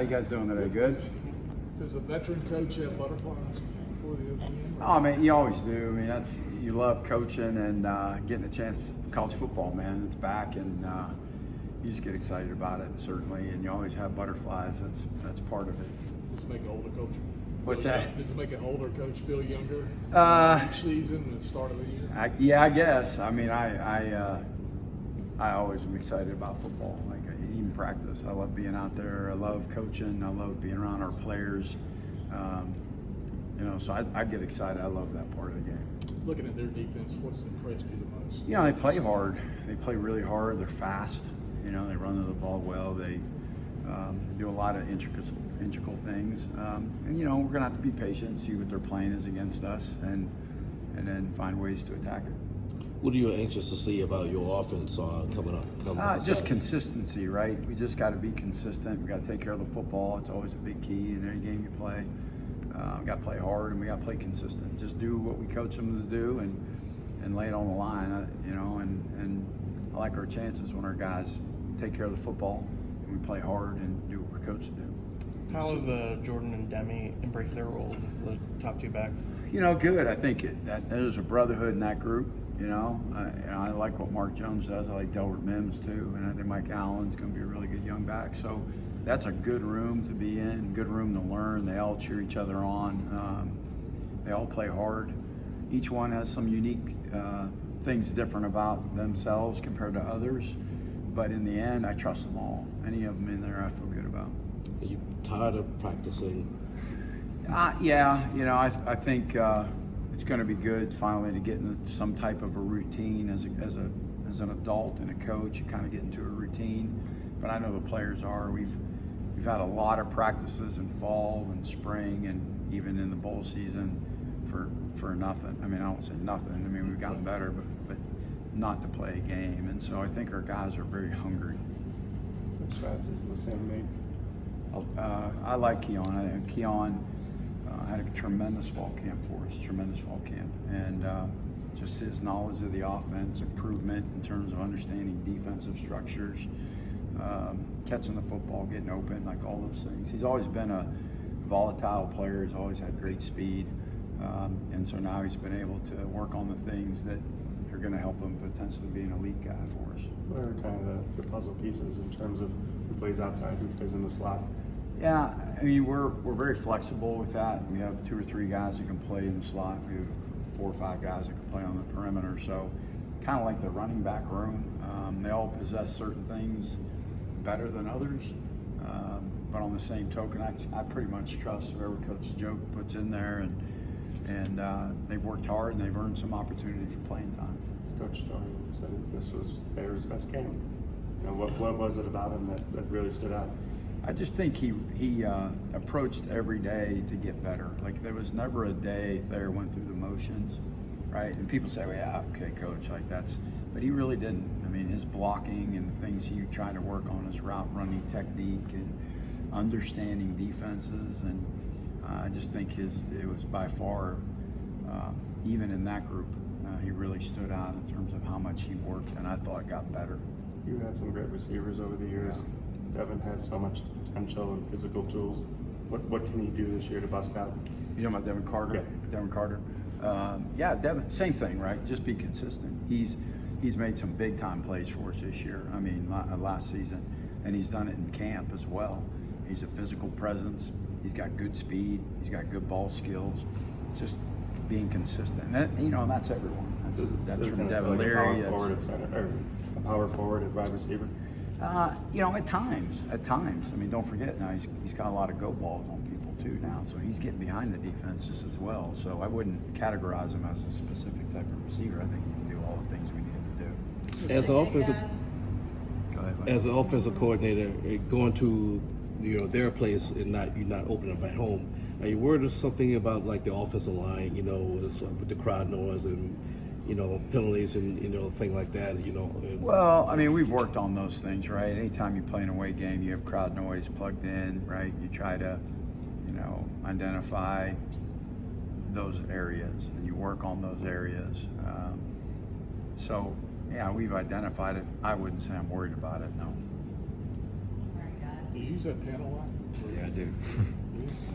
How you guys doing today? Good? Does a veteran coach have butterflies before the game? Oh, man, you always do. I mean, you love coaching and getting a chance. College football, man, it's back, and you just get excited about it, certainly. And you always have butterflies. That's part of it. Does it make an older coach? What's that? Does it make an older coach feel younger each season and the start of the year? Yeah, I guess. I mean, I always am excited about football. Like even practice, I love being out there. I love coaching. I love being around our players. So I get excited. I love that part of the game. Looking at their defense, what's impressed you the most? They play hard. They play really hard. They're fast. They run to the ball well. They do a lot of intricate things. We're going to have to be patient, see what their plan is against us, and then find ways to attack it. What are you anxious to see about your offense coming up? Just consistency, right? We just got to be consistent. We got to take care of the football. It's always a big key in any game you play. We got to play hard, and we got to play consistent. Just do what we coach them to do, and lay it on the line. And I like our chances when our guys take care of the football and we play hard and do what we're coached to do. How have Jordan and Demi embraced their roles as the top two backs? Good. I think that there's a brotherhood in that group. I like what Mark Jones does. I like Delbert Mims too, and I think Mike Allen's going to be a really good young back. So that's a good room to be in, good room to learn. They all cheer each other on. They all play hard. Each one has some unique things different about themselves compared to others. But in the end, I trust them all. Any of them in there, I feel good about. Are you tired of practicing? Yeah. I think it's going to be good finally to get into some type of a routine as an adult and a coach. You kind of get into a routine. But I know the players are. We've had a lot of practices in fall and spring and even in the bowl season for nothing. I mean, I don't say nothing. I mean, we've gotten better, but not to play a game. And so I think our guys are very hungry. What strats is the same mate? I like Keon. Keon had a tremendous fall camp for us, and just his knowledge of the offense, improvement in terms of understanding defensive structures, catching the football, getting open, like all those things. He's always been a volatile player. He's always had great speed, and so now he's been able to work on the things that are going to help him potentially be an elite guy for us. What are kind of the puzzle pieces in terms of who plays outside, who plays in the slot? Yeah, I mean, we're very flexible with that. We have 2 or 3 guys that can play in the slot. We have 4 or 5 guys that can play on the perimeter. So kind of like the running back room. They all possess certain things better than others. But on the same token, I pretty much trust whoever Coach Joe puts in there, and they've worked hard and they've earned some opportunity for playing time. Coach Joe said this was Bear's best game. What was it about him that really stood out? I just think he approached every day to get better. Like there was never a day Thayer went through the motions, right? And people say, well, yeah, okay, coach, like that's, but he really didn't. I mean, his blocking and the things he tried to work on, his route running technique and understanding defenses, and I just think it was by far, even in that group, he really stood out in terms of how much he worked, and I thought got better. You had some great receivers over the years. Yeah. Devin has so much potential and physical tools. What can he do this year to bust out? You know about Devin Carter? Yeah. Devin Carter. Devin, same thing, right? Just be consistent. He's made some big time plays for us this year. I mean, last season, and he's done it in camp as well. He's a physical presence. He's got good speed. He's got good ball skills. Just being consistent. And that's everyone. That's from Devin like Leary. A power forward at center, or a power forward at wide receiver. At times. I mean, don't forget now he's got a lot of go balls on people too now, so he's getting behind the defense just as well. So I wouldn't categorize him as a specific type of receiver. I think he can do all the things we need him to do. As an offensive, Go ahead, Mike. as an offensive coordinator, going to their place and you're not opening up at home, are you worried of something about like the offensive line? With the crowd noise and penalties and things like that. Well, I mean, we've worked on those things, right? Anytime you play an away game, you have crowd noise plugged in, right? You try to, identify those areas and you work on those areas. So, yeah, we've identified it. I wouldn't say I'm worried about it, no. Do you use that panel line? Yeah, I do.